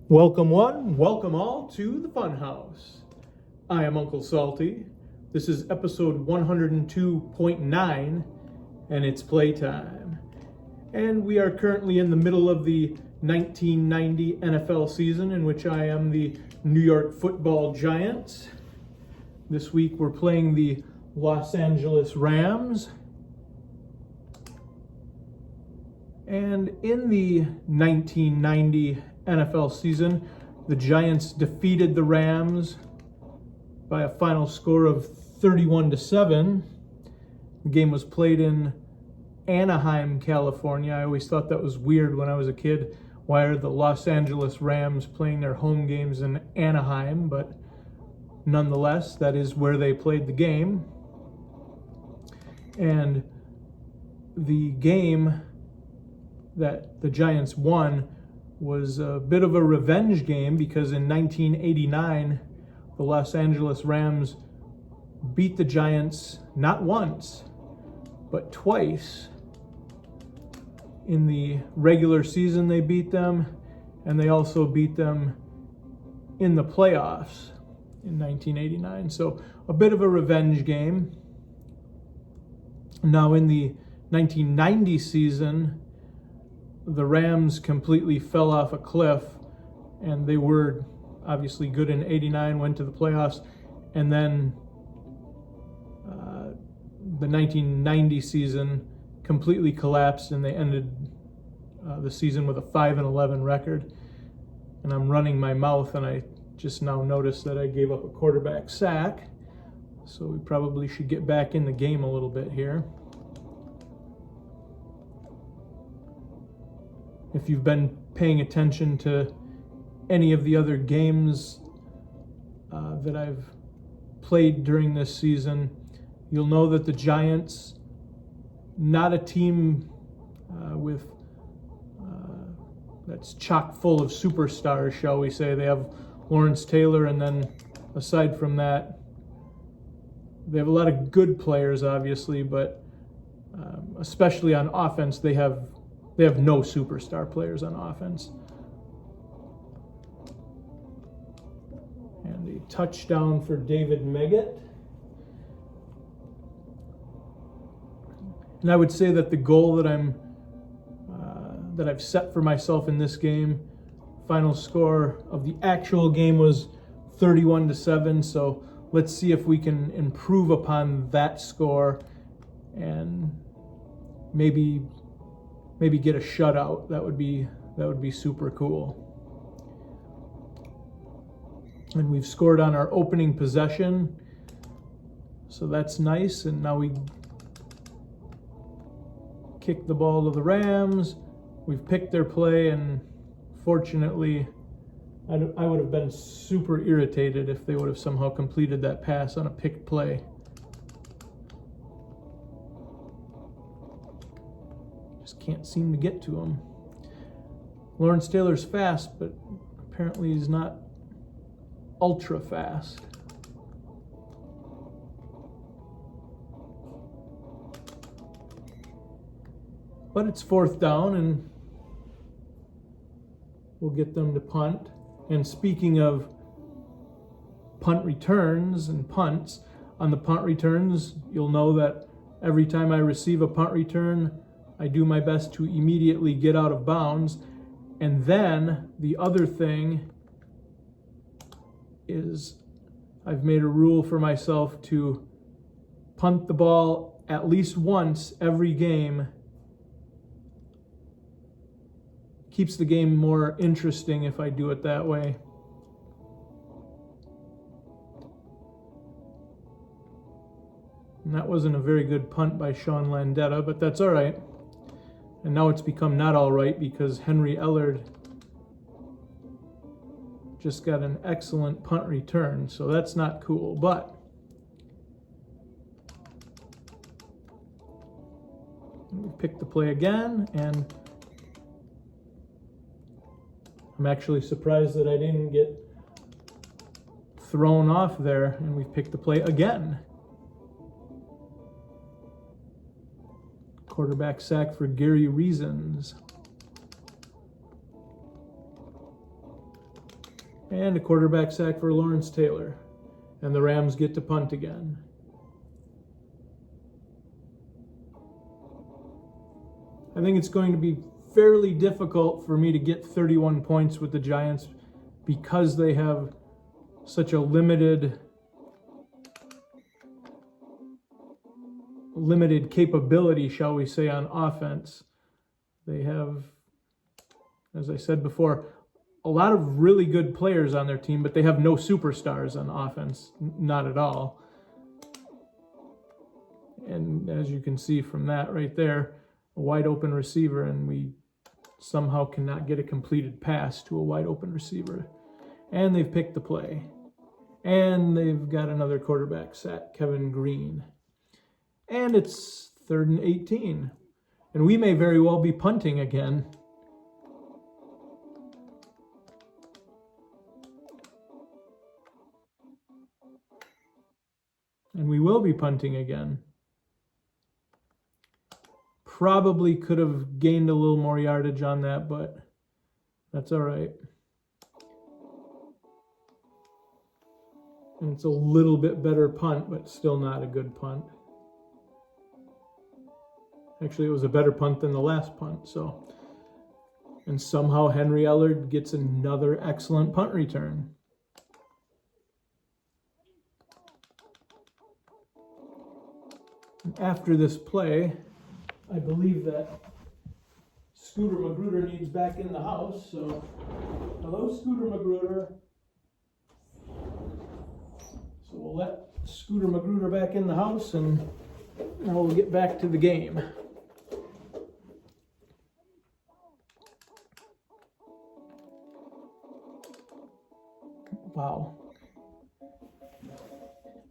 Welcome one, welcome all to the Funhouse. I am Uncle Salty. This is episode 102.9 and it's playtime. And we are currently in the middle of the 1990 NFL season in which I am the New York Football Giants. This week we're playing the Los Angeles Rams. And in the 1990 NFL season, the Giants defeated the Rams by a final score of 31-7. The game was played in Anaheim, California. I always thought that was weird when I was a kid. Why are the Los Angeles Rams playing their home games in Anaheim? But nonetheless, that is where they played the game. And the game that the Giants won was a bit of a revenge game because in 1989, the Los Angeles Rams beat the Giants not once, but twice. In the regular season, they beat them, and they also beat them in the playoffs in 1989. So a bit of a revenge game. Now in the 1990 season, the Rams completely fell off a cliff, and they were obviously good in 89, went to the playoffs, and then the 1990 season completely collapsed, and they ended the season with a 5-11 record. And I'm running my mouth, and I just now noticed that I gave up a quarterback sack, so we probably should get back in the game a little bit here. If you've been paying attention to any of the other games that I've played during this season, you'll know that the Giants, not a team that's chock full of superstars, shall we say. They have Lawrence Taylor, and then aside from that, they have a lot of good players, obviously, but especially on offense, they have no superstar players on offense. And a touchdown for David Meggett. And I would say that the goal that I've set for myself in this game, final score of the actual game was 31-7. So let's see if we can improve upon that score and maybe get a shutout. That would be super cool. And we've scored on our opening possession, so that's nice. And now we kick the ball to the Rams. We've picked their play, and fortunately, I would have been super irritated if they would have somehow completed that pass on a picked play. Can't seem to get to him. Lawrence Taylor's fast, but apparently he's not ultra fast. But it's fourth down, and we'll get them to punt. And speaking of punt returns and punts, on the punt returns, you'll know that every time I receive a punt return, I do my best to immediately get out of bounds. And then the other thing is I've made a rule for myself to punt the ball at least once every game. Keeps the game more interesting if I do it that way. And that wasn't a very good punt by Sean Landetta, but that's all right. And now it's become not all right because Henry Ellard just got an excellent punt return, so that's not cool. But we pick the play again, and I'm actually surprised that I didn't get thrown off there, and we've picked the play again. Quarterback sack for Gary Reasons. And a quarterback sack for Lawrence Taylor. And the Rams get to punt again. I think it's going to be fairly difficult for me to get 31 points with the Giants because they have such a limited capability, shall we say, on offense. They have, as I said before, a lot of really good players on their team, but they have no superstars on offense, not at all. And as you can see from that right there, a wide open receiver, and we somehow cannot get a completed pass to a wide open receiver. And they've picked the play. And they've got another quarterback sack, Kevin Green. And it's 3rd and 18. And we may very well be punting again. And we will be punting again. Probably could have gained a little more yardage on that, but that's all right. And it's a little bit better punt, but still not a good punt. Actually, it was a better punt than the last punt, so. And somehow Henry Ellard gets another excellent punt return. And after this play, I believe that Scooter McGruder needs back in the house, so hello, Scooter McGruder. So we'll let Scooter McGruder back in the house, and now we'll get back to the game. Wow.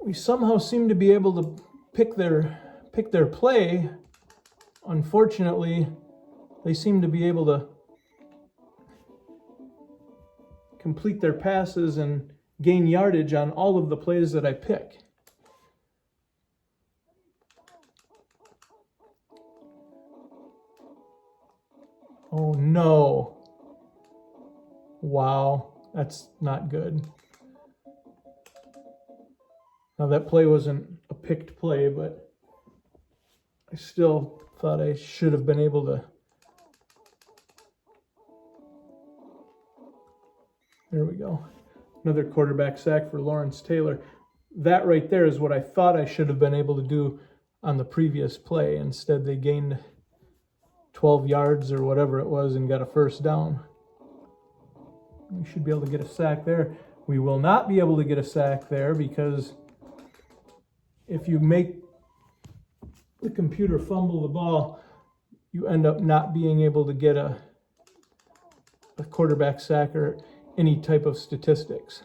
We somehow seem to be able to pick their play. Unfortunately, they seem to be able to complete their passes and gain yardage on all of the plays that I pick. Oh no. Wow, that's not good. Now that play wasn't a picked play, but I still thought I should have been able to. There we go. Another quarterback sack for Lawrence Taylor. That right there is what I thought I should have been able to do on the previous play. Instead, they gained 12 yards or whatever it was and got a first down. We should be able to get a sack there. We will not be able to get a sack there because if you make the computer fumble the ball, you end up not being able to get a quarterback sack or any type of statistics.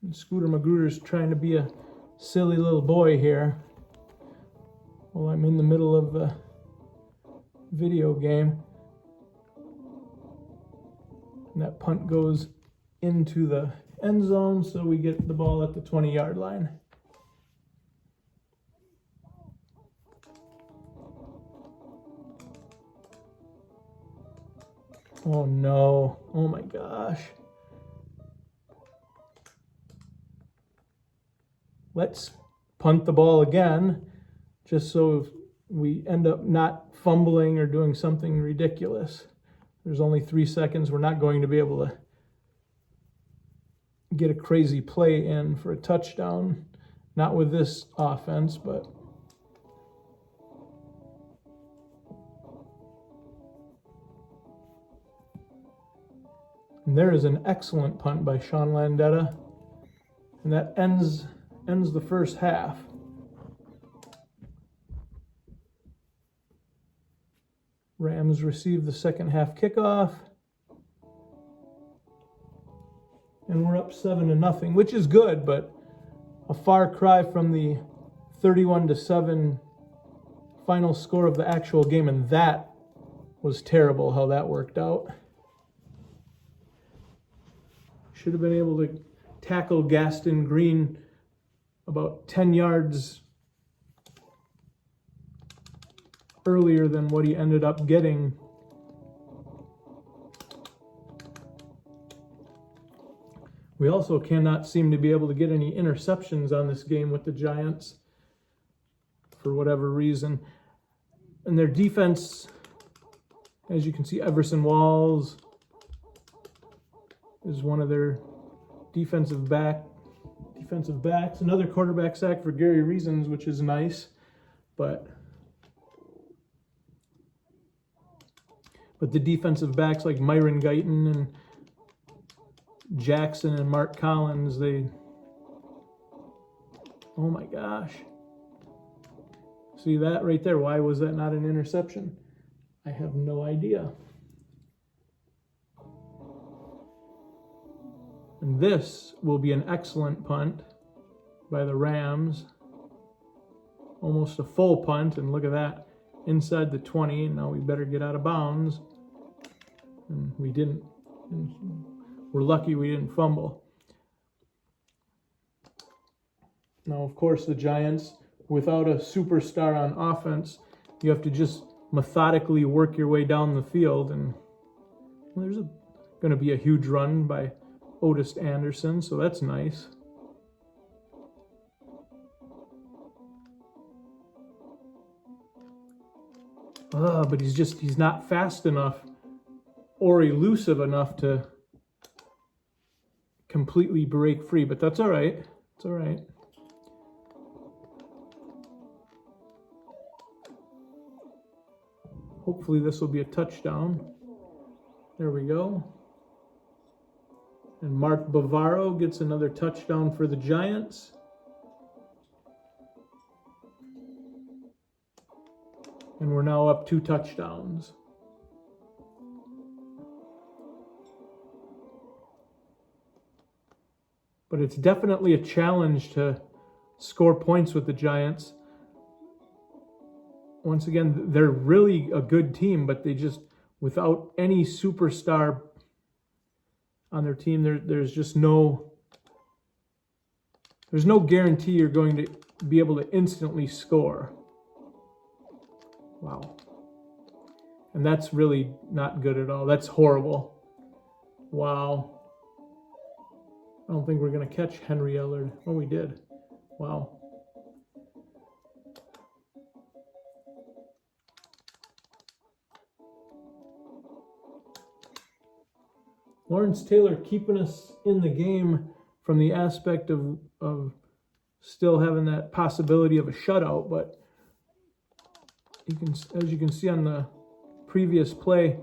And Scooter McGruder's trying to be a silly little boy here while I'm in the middle of the video game. And that punt goes into the end zone, so we get the ball at the 20-yard line. Oh no, oh my gosh. Let's punt the ball again, just so we end up not fumbling or doing something ridiculous. There's only 3 seconds. We're not going to be able to get a crazy play in for a touchdown. Not with this offense, but and there is an excellent punt by Sean Landetta. And that ends the first half. Rams receive the second half kickoff. And we're up 7-0, which is good, but a far cry from the 31-7 final score of the actual game, and that was terrible how that worked out. Should have been able to tackle Gaston Green about 10 yards earlier than what he ended up getting. We also cannot seem to be able to get any interceptions on this game with the Giants for whatever reason. And their defense, as you can see, Everson Walls is one of their defensive backs. Another quarterback sack for Gary Reasons, which is nice, but the defensive backs like Myron Guyton and Jackson and Mark Collins, oh my gosh. See that right there? Why was that not an interception? I have no idea. And this will be an excellent punt by the Rams. Almost a full punt, and look at that. Inside the 20, now we better get out of bounds. And we didn't. We're lucky we didn't fumble. Now, of course, the Giants, without a superstar on offense, you have to just methodically work your way down the field. And well, there's going to be a huge run by Otis Anderson, so that's nice. But he's not fast enough or elusive enough to completely break free, but that's all right. It's all right. Hopefully this will be a touchdown. There we go. And Mark Bavaro gets another touchdown for the Giants. And we're now up 2 touchdowns. But it's definitely a challenge to score points with the Giants. Once again, they're really a good team, but they just, without any superstar on their team, there's just there's no guarantee you're going to be able to instantly score. Wow. And that's really not good at all. That's horrible. Wow. I don't think we're going to catch Henry Ellard. Oh, we did. Wow. Lawrence Taylor keeping us in the game from the aspect of still having that possibility of a shutout, but as you can see on the previous play,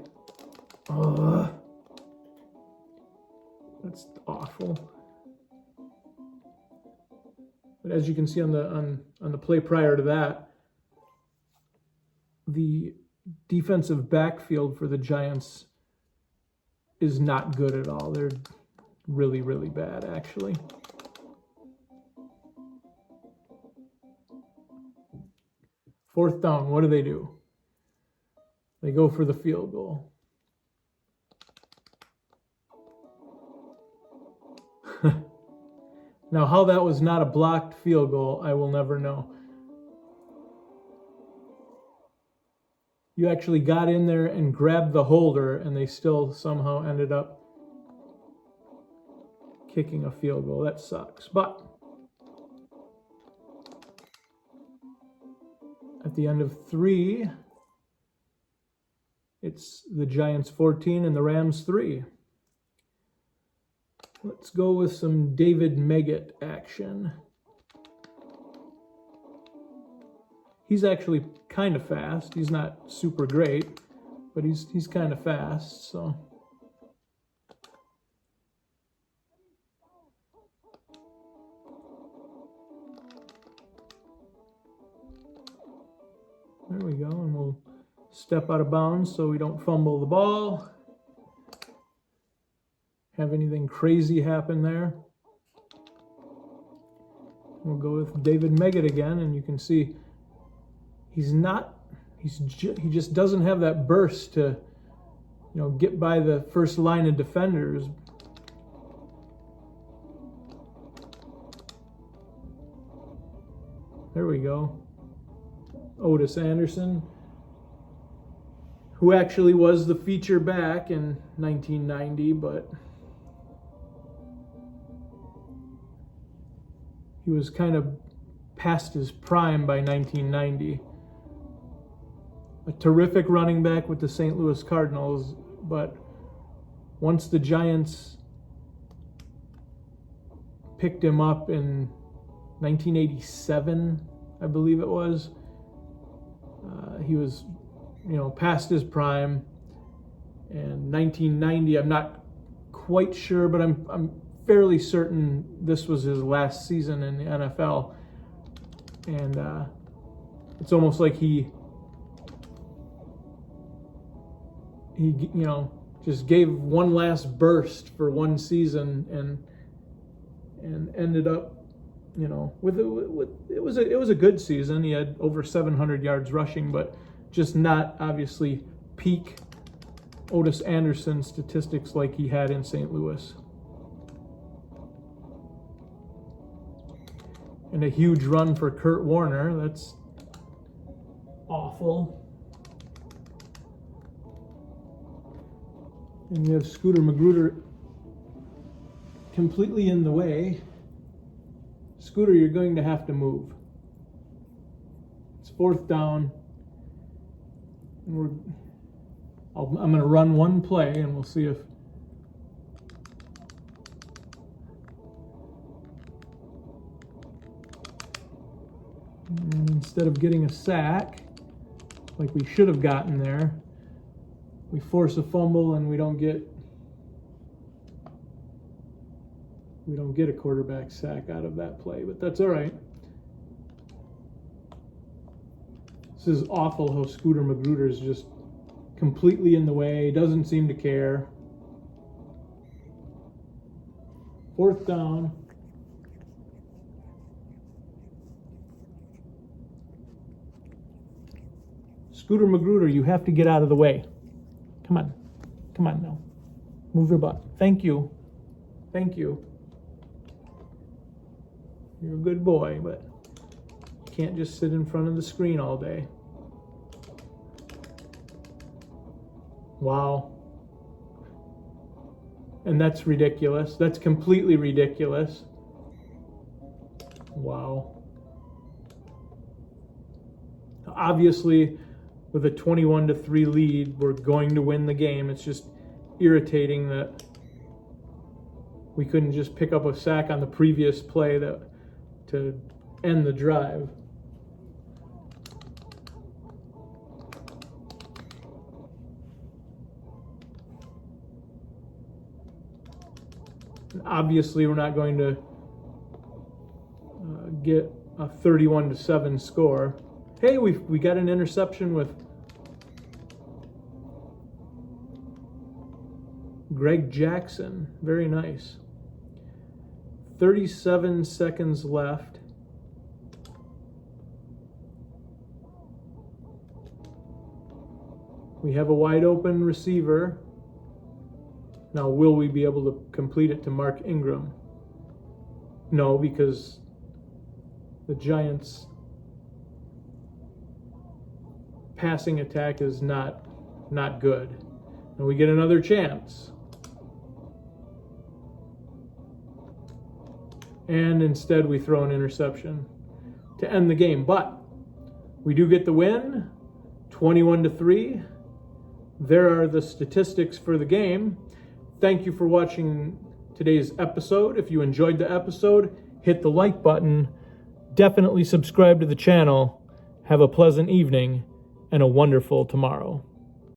that's awful. But as you can see on the play prior to that, the defensive backfield for the Giants is not good at all. They're really, really bad, actually. Fourth down, what do? They go for the field goal. Now, how that was not a blocked field goal, I will never know. You actually got in there and grabbed the holder, and they still somehow ended up kicking a field goal. That sucks. But at the end of 3, it's the Giants 14 and the Rams 3. Let's go with some David Meggett action. He's actually kind of fast. He's not super great, but he's kind of fast, so. There we go, and we'll step out of bounds so we don't fumble the ball. Have anything crazy happen there. We'll go with David Meggett again, and you can see he just doesn't have that burst to, get by the first line of defenders. There we go. Otis Anderson who actually was the feature back in 1990, but he was kind of past his prime by 1990. A terrific running back with the St. Louis Cardinals, but once the Giants picked him up in 1987, I believe it was, he was, past his prime. And 1990, I'm not quite sure, but I'm fairly certain this was his last season in the NFL. And it's almost like he just gave one last burst for one season and ended up, with it was a good season. He had over 700 yards rushing, but just not obviously peak Otis Anderson statistics like he had in St. Louis. And a huge run for Kurt Warner. That's awful. And you have Scooter McGruder completely in the way. Scooter, you're going to have to move. It's 4th down. And I'm going to run one play, and we'll see if and instead of getting a sack like we should have gotten there, we force a fumble and we don't get a quarterback sack out of that play, but that's all right. This is awful how Scooter McGruder is just completely in the way, doesn't seem to care. 4th down. Scooter McGruder, you have to get out of the way. Come on now. Move your butt. Thank you. You're a good boy, but you can't just sit in front of the screen all day. Wow. And that's ridiculous. That's completely ridiculous. Wow. Obviously, with a 21-3 lead, we're going to win the game. It's just irritating that we couldn't just pick up a sack on the previous play to end the drive. And obviously, we're not going to get a 31-7 score. Hey, we got an interception with Greg Jackson. Very nice. 37 seconds left. We have a wide open receiver. Now, will we be able to complete it to Mark Ingram? No, because the Giants' passing attack is not good. And we get another chance. And instead we throw an interception to end the game. But we do get the win, 21-3. There are the statistics for the game. Thank you for watching today's episode. If you enjoyed the episode, hit the like button. Definitely subscribe to the channel. Have a pleasant evening and a wonderful tomorrow.